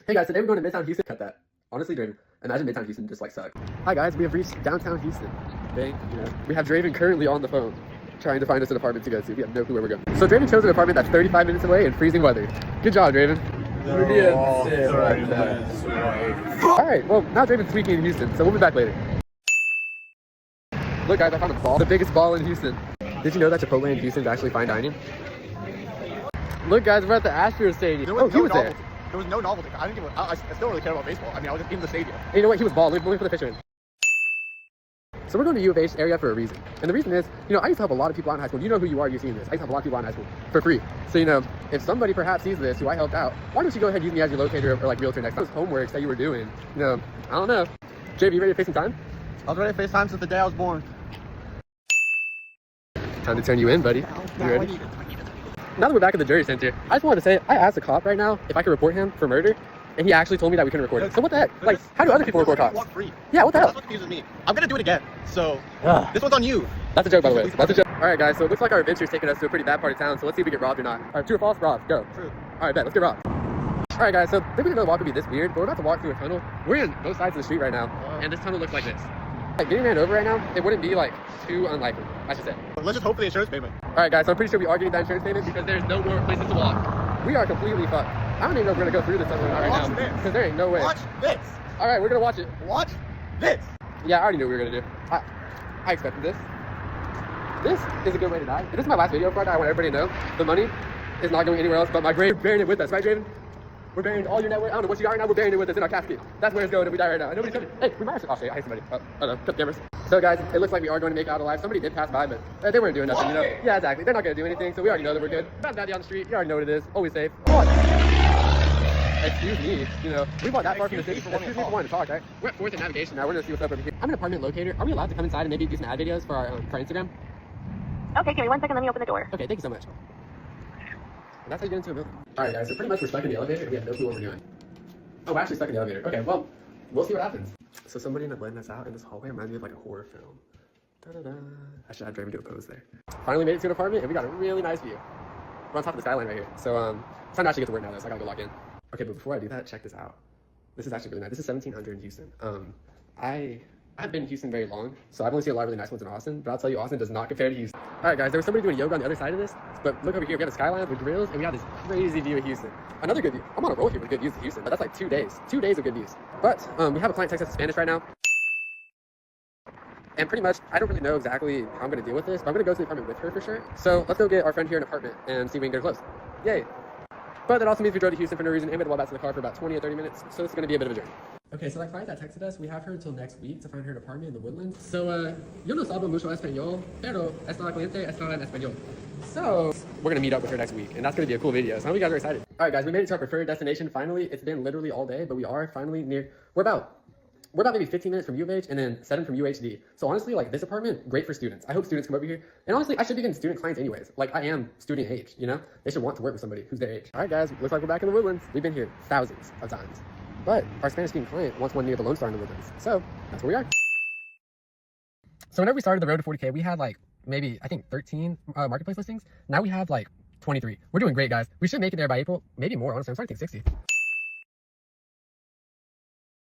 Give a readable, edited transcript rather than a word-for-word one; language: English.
Hey guys, today we're going to Midtown Houston. Cut that. Honestly, Draven, imagine Midtown Houston just like sucked. Hi guys, we have reached downtown Houston. We have Draven currently on the phone, trying to find us an apartment to go to. We have no clue where we're going. So Draven chose an apartment that's 35 minutes away in freezing weather. Good job, Draven. Alright, well, now Draven's tweaking in Houston, so we'll be back later. Look guys, I found a ball. The biggest ball in Houston. Did you know that Chipotle in Houston is actually fine dining? Look guys, we're at the Astros Stadium. There was he was there. There was no novelty. I didn't give a, I still don't really care about baseball. I mean, I was just in the stadium. And you know what? He was bald. Let me put the picture in. So we're going to U of H area for a reason. And the reason is, you know, I used to help a lot of people out in high school. You know who you are, you've seen this. I used to help a lot of people out in high school for free. So, you know, if somebody perhaps sees this, who I helped out, why don't you go ahead and use me as your locator or like realtor next time? Those homeworks that you were doing, you know, I don't know. JB, you ready to face some time? I was ready to FaceTime since the day I was born. Time to turn you in, buddy. You ready? Now that we're back at the jury center, I just wanted to say, I asked a cop right now if I could report him for murder, and he actually told me that we couldn't record it. So what the heck? Like, how do other people report cops? Free. Yeah, what the hell? That's what confuses me. I'm gonna do it again. So this one's on you. That's a joke, by the way. That's a joke. All right, guys. So it looks like our adventure's taking us to a pretty bad part of town. So let's see if we get robbed or not. All right, true or false? Robbed. Go. True. All right, bet. Let's get robbed. All right, guys. So maybe we didn't know the walk would be this weird, but we're about to walk through a tunnel. We're in both sides of the street right now, and this tunnel looks like this. Like getting ran over right now, it wouldn't be like too unlikely, I should say. But let's just hope for the insurance payment. All right, guys. So I'm pretty sure we are getting that insurance payment because there's no more places to walk. We are completely fucked. I don't even know if we're gonna go through this tunnel or not right now because there ain't no way. Watch this. All right, we're gonna watch it. Watch this. Yeah, I already knew what we were gonna do. I expected this. This is a good way to die. This is my last video before I die. I want everybody to know the money is not going anywhere else but my grave. We're burying it with us, right, Draven? We're burying all your net worth. I don't know what you got right now. We're burying it with us in our casket. That's where it's going if we die right now. And nobody's coming. Hey, we might actually. Oh shit, I hate somebody. I don't know. Cut cameras. So guys, it looks like we are going to make it out alive. Somebody did pass by, but they weren't doing nothing, you know? Yeah, exactly. They're not gonna do anything, so we already know that we're good. Not bad down the street. You already know what it is. Always safe. What? Excuse me, you know, we bought that far from the city. Excuse me for wanting to talk, right? We're at 4th and Navigation now. We're gonna see what's up over here. I'm an apartment locator. Are we allowed to come inside and maybe do some ad videos for our Instagram? Okay, give me 1 second, let me open the door. Okay, thank you so much. And that's how you get into a building. Alright guys, so pretty much we're stuck in the elevator and we have no clue what we're doing. Oh, we're actually stuck in the elevator. Okay, well, we'll see what happens. So somebody ended up letting us out in this hallway. Reminds me of like a horror film. Da-da-da. I should have Draven do a pose there. Finally made it to an apartment and we got a really nice view. We're on top of the skyline right here. So it's time to actually get to work now though, so I gotta go log in. Okay, but before I do that, check this out. This is actually really nice. This is 1700 in Houston. I haven't been in Houston very long, so I've only seen a lot of really nice ones in Austin, but I'll tell you, Austin does not compare to Houston. All right, guys, there was somebody doing yoga on the other side of this, but look over here. We have a skyline with grills, and we have this crazy view of Houston. Another good view. I'm on a roll here with good views of Houston, but that's like 2 days. 2 days of good views. But we have a client text us in Spanish right now. And pretty much, I don't really know exactly how I'm going to deal with this, but I'm going to go to the apartment with her for sure. So let's go get our friend here an apartment and see if we can get her close. Yay. But that also means we drove to Houston for no reason and we had to walk back to the car for about 20 or 30 minutes. So it's going to be a bit of a journey. Okay, so that client that texted us, we have her until next week to find her an apartment in the Woodlands. So, yo no hablo mucho español, pero esta cliente está en español. So, we're going to meet up with her next week, and that's going to be a cool video. So I know you guys are excited. All right, guys, we made it to our preferred destination finally. It's been literally all day, but we are finally near. We're about maybe 15 minutes from U of H and then 7 from UHD. So honestly, like this apartment, great for students. I hope students come over here. And honestly, I should be getting student clients anyways. Like I am student age, you know? They should want to work with somebody who's their age. All right, guys, looks like we're back in the Woodlands. We've been here thousands of times. But our Spanish speaking client wants one near the Lone Star in the Woodlands. So that's where we are. So whenever we started the road to 40K, we had like maybe, I think 13 marketplace listings. Now we have like 23. We're doing great, guys. We should make it there by April, maybe more, honestly. I'm starting to think 60.